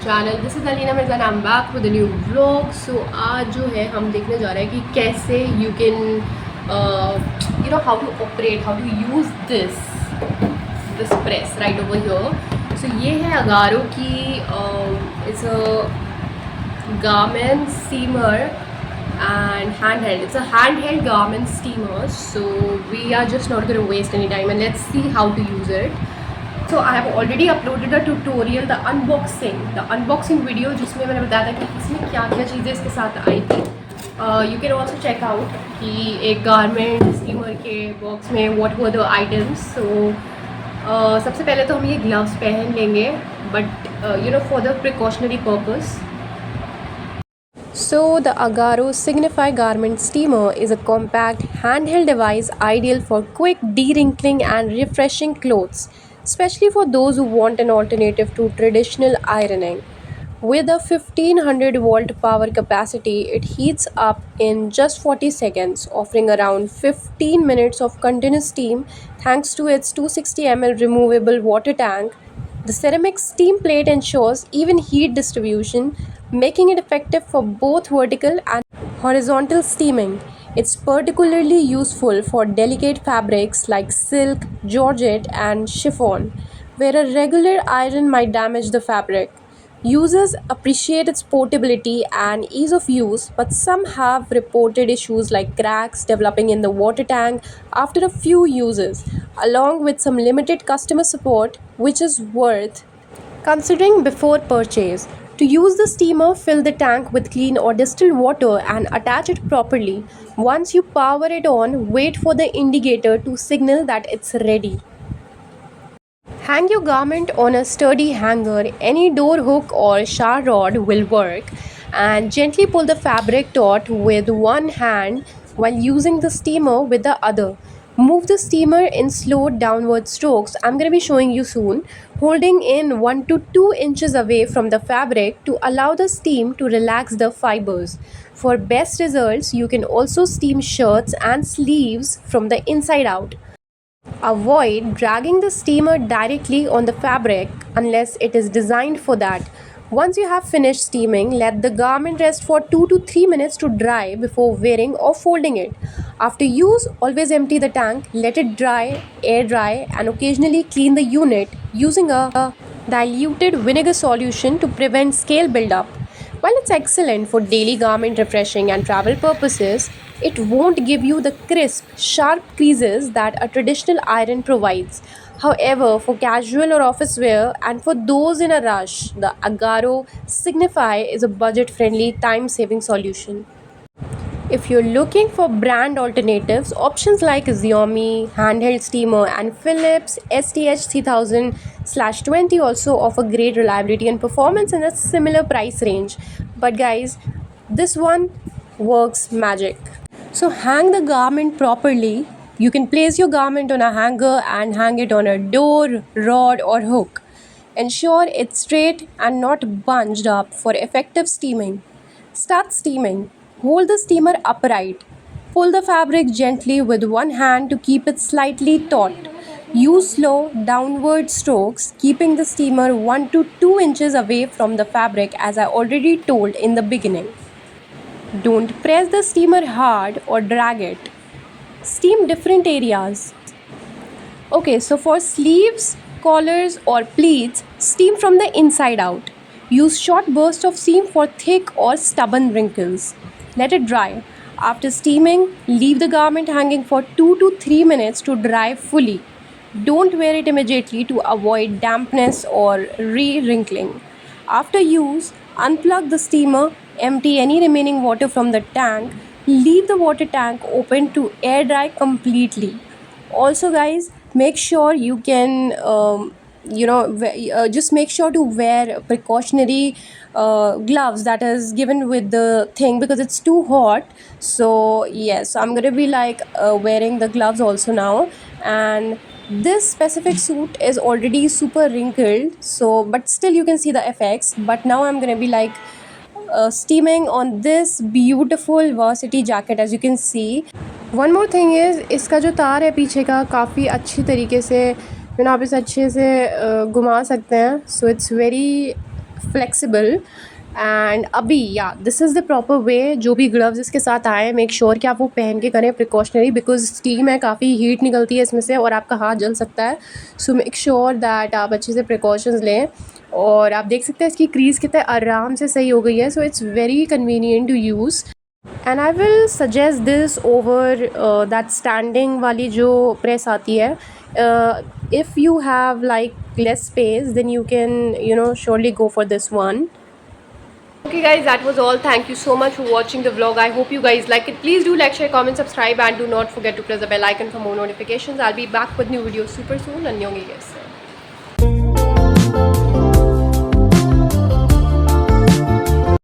Channel. This is Alina Mirza, I am back with a new vlog. So आज जो है हम देखने जा रहे हैं कि कैसे you can how to operate, how to use this press right over here. So ये है अगारो की it's a garment steamer and handheld. It's a handheld garment steamer. So we are just not going to waste any time and let's see how to use it. So I have already uploaded a tutorial, the unboxing video जिसमें मैंने बताया था कि इसमें क्या क्या चीज़ें इसके साथ आई थी. You can also check out कि एक garment steamer के box में what were the items. So सबसे पहले तो हम ये gloves पहन लेंगे, but for the precautionary purpose. So the Agaro Signify Garment Steamer is a compact handheld device ideal for quick de-wrinkling and refreshing clothes, especially for those who want an alternative to traditional ironing. With a 1500 volt power capacity, it heats up in just 40 seconds, offering around 15 minutes of continuous steam thanks to its 260 ml removable water tank. The ceramic steam plate ensures even heat distribution, making it effective for both vertical and horizontal steaming. It's particularly useful for delicate fabrics like silk, georgette, and chiffon, where a regular iron might damage the fabric. Users appreciate its portability and ease of use, but some have reported issues like cracks developing in the water tank after a few uses, along with some limited customer support, which is worth considering before purchase. To use the steamer, fill the tank with clean or distilled water and attach it properly. Once you power it on, wait for the indicator to signal that it's ready. Hang your garment on a sturdy hanger. Any door hook or shower rod will work. And gently pull the fabric taut with one hand while using the steamer with the other. Move the steamer in slow downward strokes. I'm going to be showing you soon. Holding in 1 to 2 inches away from the fabric to allow the steam to relax the fibers. For best results, you can also steam shirts and sleeves from the inside out. Avoid dragging the steamer directly on the fabric unless it is designed for that. Once you have finished steaming, let the garment rest for 2 to 3 minutes to dry before wearing or folding it. After use, always empty the tank, let it dry, air dry, and occasionally clean the unit using a diluted vinegar solution to prevent scale buildup. While it's excellent for daily garment refreshing and travel purposes, it won't give you the crisp, sharp creases that a traditional iron provides. However, for casual or office wear and for those in a rush, the Agaro Signify is a budget friendly, time saving solution. If you're looking for brand alternatives, options like Xiaomi handheld steamer and Philips STH 3000/20 also offer great reliability and performance in a similar price range. But guys, this one works magic. So hang the garment properly. You can place your garment on a hanger and hang it on a door, rod or hook. Ensure it's straight and not bunched up for effective steaming. Start steaming. Hold the steamer upright. Pull the fabric gently with one hand to keep it slightly taut. Use slow downward strokes, keeping the steamer 1 to 2 inches away from the fabric as I already told in the beginning. Don't press the steamer hard or drag it. Steam different areas. Okay, so for sleeves, collars or pleats, steam from the inside out. Use short bursts of steam for thick or stubborn wrinkles. Let it dry. After steaming, leave the garment hanging for 2 to 3 minutes to dry fully. Don't wear it immediately to avoid dampness or re-wrinkling. After use, unplug the steamer, empty any remaining water from the tank, leave the water tank open to air dry completely. Also guys, make sure you can just make sure to wear precautionary gloves that is given with the thing because it's too hot. So yes, I'm gonna be like wearing the gloves also now. And this specific suit is already super wrinkled, so but still you can see the effects. But now I'm gonna be like steaming on this beautiful varsity jacket, as you can see. One more thing is, इसका जो तार है पीछे का काफ़ी अच्छी तरीके से आप इसे अच्छे से घुमा सकते हैं. सो इट्स वेरी फ्लेक्सिबल। एंड अभी या this is the proper way, जो भी ग्लव्स इसके साथ आए मेक श्योर कि आप वो पहन के करें प्रिकॉशनरी, बिकॉज स्टीम है, काफ़ी हीट निकलती है इसमें से और आपका हाथ जल सकता है। सो मेक श्योर दैट आप अच्छे से प्रिकॉशंस लें। और आप देख सकते हैं इसकी क्रीज़ कितने आराम से सही हो गई है, so it's very convenient to use. And I will suggest this over that standing वाली जो प्रेस आती है। If you have like less space then you can surely go for this one. Okay guys, that was all. Thank you so much for watching the vlog. I hope you guys like it. Please do like, share, comment, subscribe, and do not forget to press the bell icon for more notifications. I'll be back with new videos super soon. Annyeonghaseyo guys.